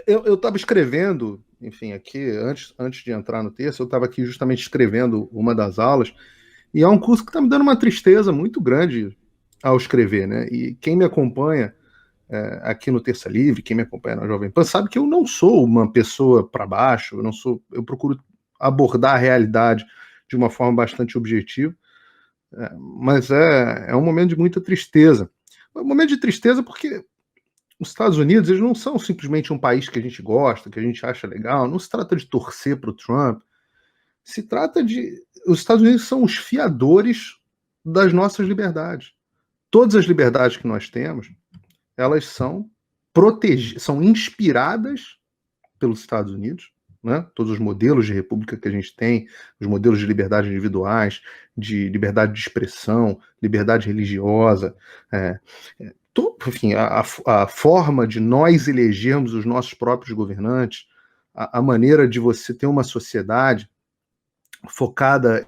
Eu estava escrevendo, enfim, aqui, antes de entrar no texto, eu estava aqui justamente escrevendo uma das aulas, e é um curso que está me dando uma tristeza muito grande ao escrever, né? E quem me acompanha aqui no Terça Livre, quem me acompanha na Jovem Pan, sabe que eu não sou uma pessoa para baixo, eu procuro abordar a realidade de uma forma bastante objetiva, mas é um momento de muita tristeza. É um momento de tristeza porque os Estados Unidos, eles não são simplesmente um país que a gente gosta, que a gente acha legal, não se trata de torcer para o Trump, se trata de. Os Estados Unidos são os fiadores das nossas liberdades. Todas as liberdades que nós temos, elas são são inspiradas pelos Estados Unidos, né? Todos os modelos de república que a gente tem, os modelos de liberdade individuais, de liberdade de expressão, liberdade religiosa, é, enfim, a forma de nós elegermos os nossos próprios governantes, a maneira de você ter uma sociedade focada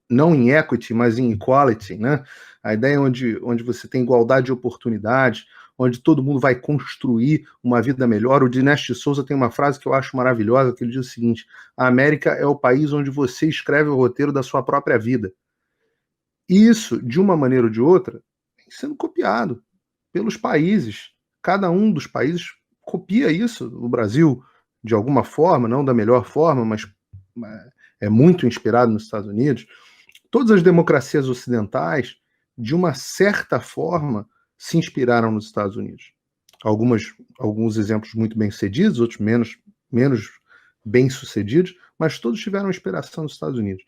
não em equity, mas em equality, né? A ideia onde você tem igualdade de oportunidades, onde todo mundo vai construir uma vida melhor. O Dinesh de Souza tem uma frase que eu acho maravilhosa, que ele diz o seguinte: a América é o país onde você escreve o roteiro da sua própria vida. E isso, de uma maneira ou de outra, vem sendo copiado pelos países. Cada um dos países copia isso. O Brasil, de alguma forma, não da melhor forma, mas é muito inspirado nos Estados Unidos. Todas as democracias ocidentais, de uma certa forma, se inspiraram nos Estados Unidos. Alguns exemplos muito bem-sucedidos, outros menos bem-sucedidos, mas todos tiveram inspiração nos Estados Unidos.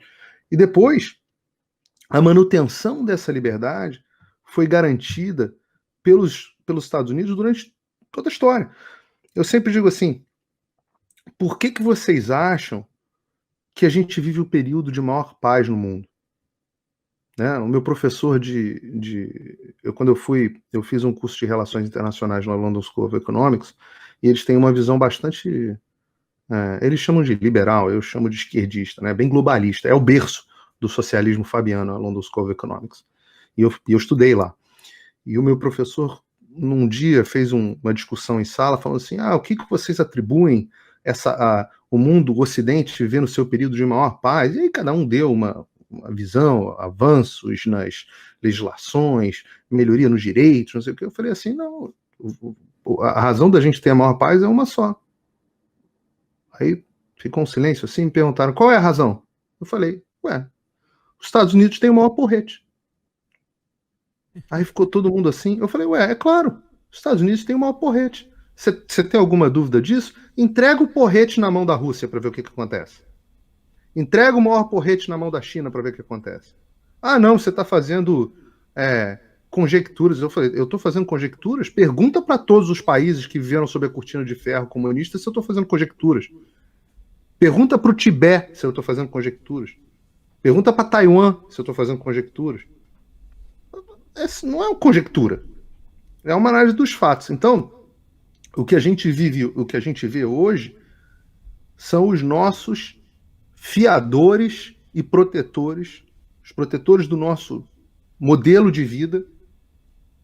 E depois, a manutenção dessa liberdade foi garantida pelos Estados Unidos durante toda a história. Eu sempre digo assim, por que vocês acham que a gente vive o período de maior paz no mundo? Né? O meu professor quando eu fiz um curso de Relações Internacionais na London School of Economics, e eles têm uma visão bastante, eles chamam de liberal, eu chamo de esquerdista, né? Bem globalista, é o berço do socialismo fabiano, a London School of Economics. E eu estudei lá. E o meu professor, num dia, fez uma discussão em sala, falando assim, o que vocês atribuem o mundo, o Ocidente, viver no seu período de maior paz? E aí cada um deu uma visão, avanços nas legislações, melhoria nos direitos, não sei o que. Eu falei assim, não, a razão da gente ter a maior paz é uma só. Aí ficou um silêncio assim, me perguntaram, qual é a razão? Eu falei, os Estados Unidos têm o maior porrete. Aí ficou todo mundo assim. Eu falei, é claro, os Estados Unidos têm o maior porrete. Você tem alguma dúvida disso? Entrega o porrete na mão da Rússia para ver o que acontece. Entrega o maior porrete na mão da China para ver o que acontece. Ah, não, você está fazendo conjecturas. Eu falei, eu estou fazendo conjecturas? Pergunta para todos os países que viveram sob a cortina de ferro comunista se eu estou fazendo conjecturas. Pergunta para o Tibete se eu estou fazendo conjecturas. Pergunta para Taiwan se eu estou fazendo conjecturas. Essa não é uma conjectura. É uma análise dos fatos. Então, o que a gente vive, o que a gente vê hoje são os nossos fiadores e protetores, os protetores do nosso modelo de vida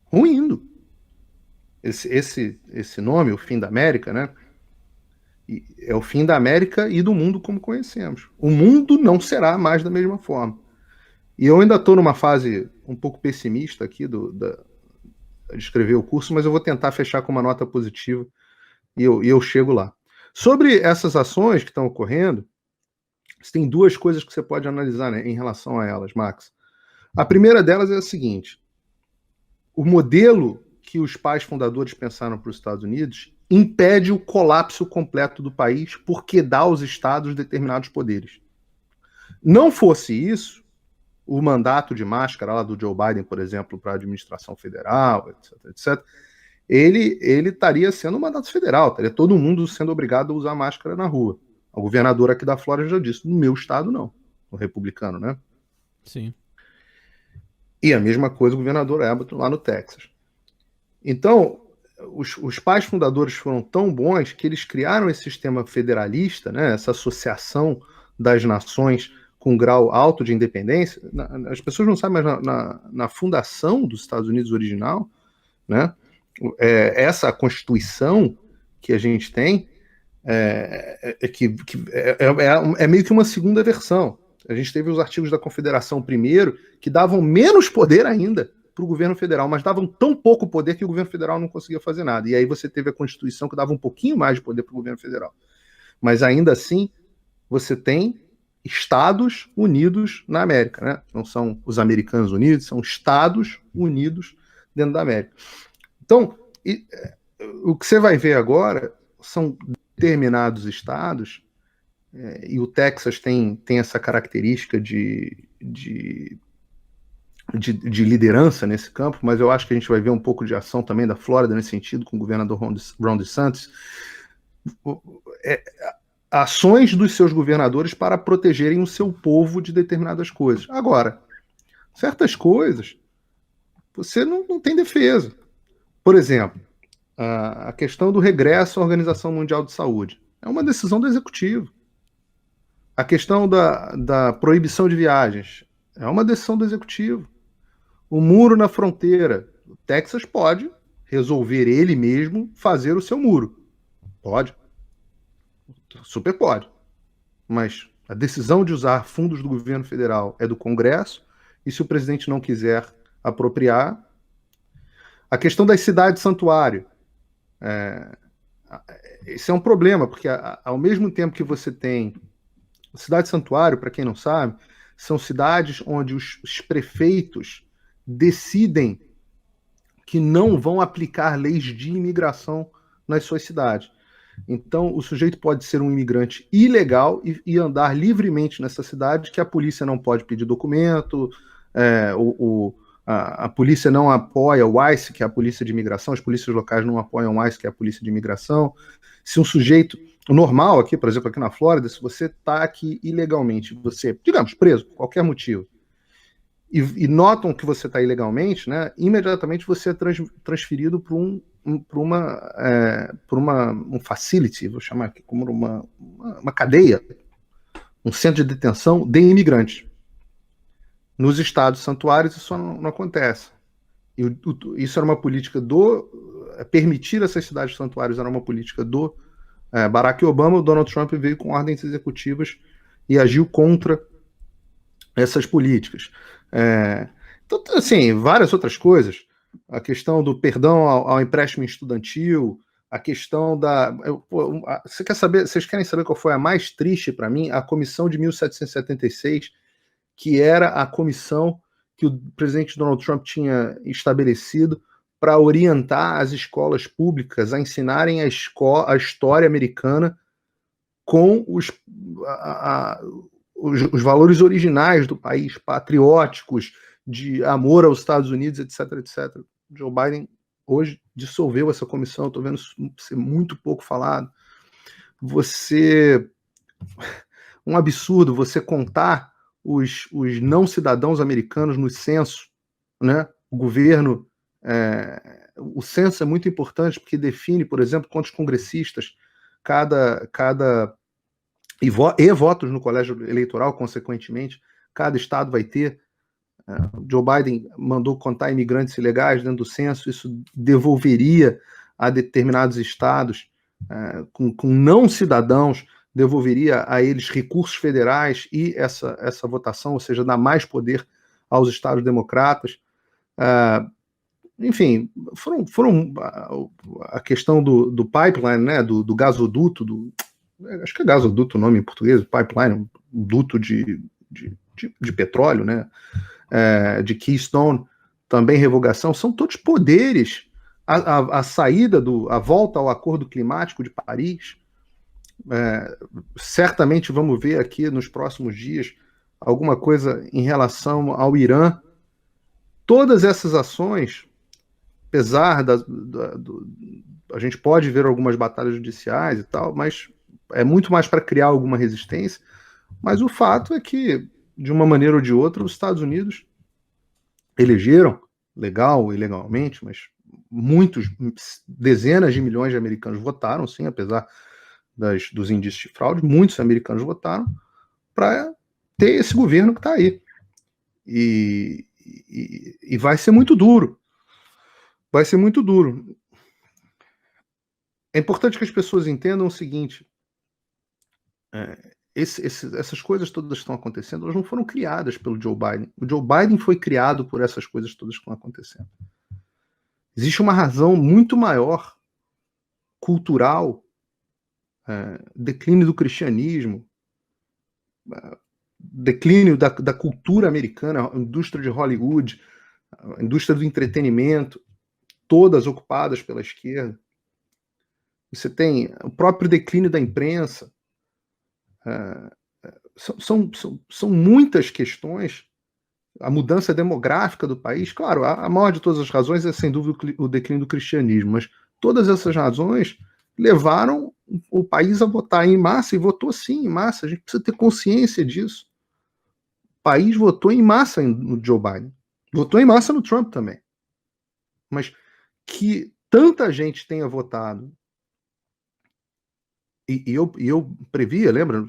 ruindo. Esse nome, o fim da América, né? É o fim da América e do mundo como conhecemos. O mundo não será mais da mesma forma. E eu ainda estou numa fase um pouco pessimista aqui de escrever o curso, mas eu vou tentar fechar com uma nota positiva e eu chego lá. Sobre essas ações que estão ocorrendo, você tem duas coisas que você pode analisar, né, em relação a elas, Max. A primeira delas é a seguinte: o modelo que os pais fundadores pensaram para os Estados Unidos impede o colapso completo do país porque dá aos estados determinados poderes. Não fosse isso, o mandato de máscara lá do Joe Biden, por exemplo, para a administração federal, etc., ele estaria sendo um mandato federal, estaria todo mundo sendo obrigado a usar máscara na rua. O governador aqui da Flórida já disse, no meu estado não, o republicano, né? Sim. E a mesma coisa o governador Abbott lá no Texas. Então, os pais fundadores foram tão bons que eles criaram esse sistema federalista, né, essa associação das nações com grau alto de independência. As pessoas não sabem, mas na fundação dos Estados Unidos original, né, essa Constituição, que a gente tem é meio que uma segunda versão. A gente teve os artigos da Confederação primeiro, que davam menos poder ainda para o governo federal, mas davam tão pouco poder que o governo federal não conseguia fazer nada. E aí você teve a Constituição, que dava um pouquinho mais de poder para o governo federal. Mas ainda assim, você tem Estados Unidos na América, né? Não são os americanos unidos, são Estados Unidos dentro da América. Então, o que você vai ver agora são determinados estados, e o Texas tem essa característica de liderança nesse campo, mas eu acho que a gente vai ver um pouco de ação também da Flórida nesse sentido, com o governador Ron DeSantis, ações dos seus governadores para protegerem o seu povo de determinadas coisas. Agora, certas coisas, você não tem defesa. Por exemplo, a questão do regresso à Organização Mundial de Saúde é uma decisão do executivo. A questão da proibição de viagens é uma decisão do executivo. O muro na fronteira, o Texas pode resolver ele mesmo fazer o seu muro. Pode. Super pode. Mas a decisão de usar fundos do governo federal é do Congresso, e se o presidente não quiser apropriar. A questão das cidades santuário. Esse é um problema, porque ao mesmo tempo que você tem cidade santuário, para quem não sabe, são cidades onde os prefeitos decidem que não vão aplicar leis de imigração nas suas cidades. Então, o sujeito pode ser um imigrante ilegal e andar livremente nessa cidade, que a polícia não pode pedir documento, a polícia não apoia o ICE, que é a polícia de imigração, as polícias locais não apoiam o ICE, que é a polícia de imigração. Se um sujeito normal aqui, por exemplo, aqui na Flórida, se você está aqui ilegalmente, você, digamos, preso por qualquer motivo, e notam que você está ilegalmente, né, imediatamente você é transferido para um facility, vou chamar aqui como uma cadeia, um centro de detenção de imigrantes. Nos estados santuários isso não acontece. Isso era uma política permitir essas cidades santuários era uma política do Barack Obama. O Donald Trump veio com ordens executivas e agiu contra essas políticas. Então, assim, várias outras coisas. A questão do perdão ao empréstimo estudantil, a questão vocês querem saber qual foi a mais triste para mim? A comissão de 1776, que era a comissão que o presidente Donald Trump tinha estabelecido para orientar as escolas públicas a ensinarem a história americana com os valores originais do país, patrióticos, de amor aos Estados Unidos, etc, etc. Joe Biden hoje dissolveu essa comissão, estou vendo isso ser muito pouco falado. Um absurdo você contar os não cidadãos americanos no censo, né? O governo, o censo é muito importante porque define, por exemplo, quantos congressistas e votos no colégio eleitoral, consequentemente, cada estado vai ter. Joe Biden mandou contar imigrantes ilegais dentro do censo, isso devolveria a determinados estados com não cidadãos, devolveria a eles recursos federais e essa votação, ou seja, dá mais poder aos estados democratas. Enfim, foram a questão do pipeline, né, do gasoduto, acho que é gasoduto o nome em português, pipeline, um duto de petróleo, né, de Keystone, também revogação, são todos poderes. A saída, a volta ao Acordo Climático de Paris, certamente vamos ver aqui nos próximos dias alguma coisa em relação ao Irã. Todas essas ações, apesar a gente pode ver algumas batalhas judiciais e tal, mas é muito mais para criar alguma resistência. Mas o fato é que, de uma maneira ou de outra, os Estados Unidos elegeram, legal ou ilegalmente, mas dezenas de milhões de americanos votaram, sim, apesar dos indícios de fraude, muitos americanos votaram para ter esse governo que está aí. E vai ser muito duro. Vai ser muito duro. É importante que as pessoas entendam o seguinte: essas coisas todas que estão acontecendo, elas não foram criadas pelo Joe Biden. O Joe Biden foi criado por essas coisas todas que estão acontecendo. Existe uma razão muito maior, cultural, declínio do cristianismo, declínio da cultura americana, a indústria de Hollywood, a indústria do entretenimento, todas ocupadas pela esquerda. Você tem o próprio declínio da imprensa. São muitas questões. A mudança demográfica do país, claro, a maior de todas as razões é sem dúvida o declínio do cristianismo, mas todas essas razões levaram o país a votar em massa, e votou sim em massa. A gente precisa ter consciência disso. O país votou em massa no Joe Biden, votou em massa no Trump também. Mas que tanta gente tenha votado, e eu previa, lembra,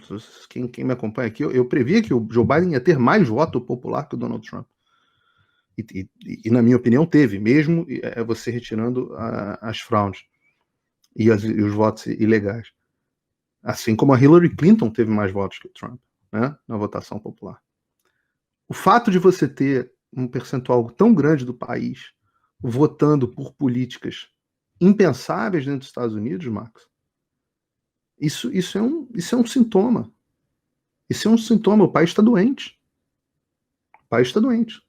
quem me acompanha aqui, eu previa que o Joe Biden ia ter mais voto popular que o Donald Trump. E na minha opinião, teve, mesmo você retirando as fraudes e os votos ilegais. Assim como a Hillary Clinton teve mais votos que o Trump, né, na votação popular. O fato de você ter um percentual tão grande do país votando por políticas impensáveis dentro dos Estados Unidos, Max, isso é um sintoma. Isso é um sintoma. O país está doente. O país está doente.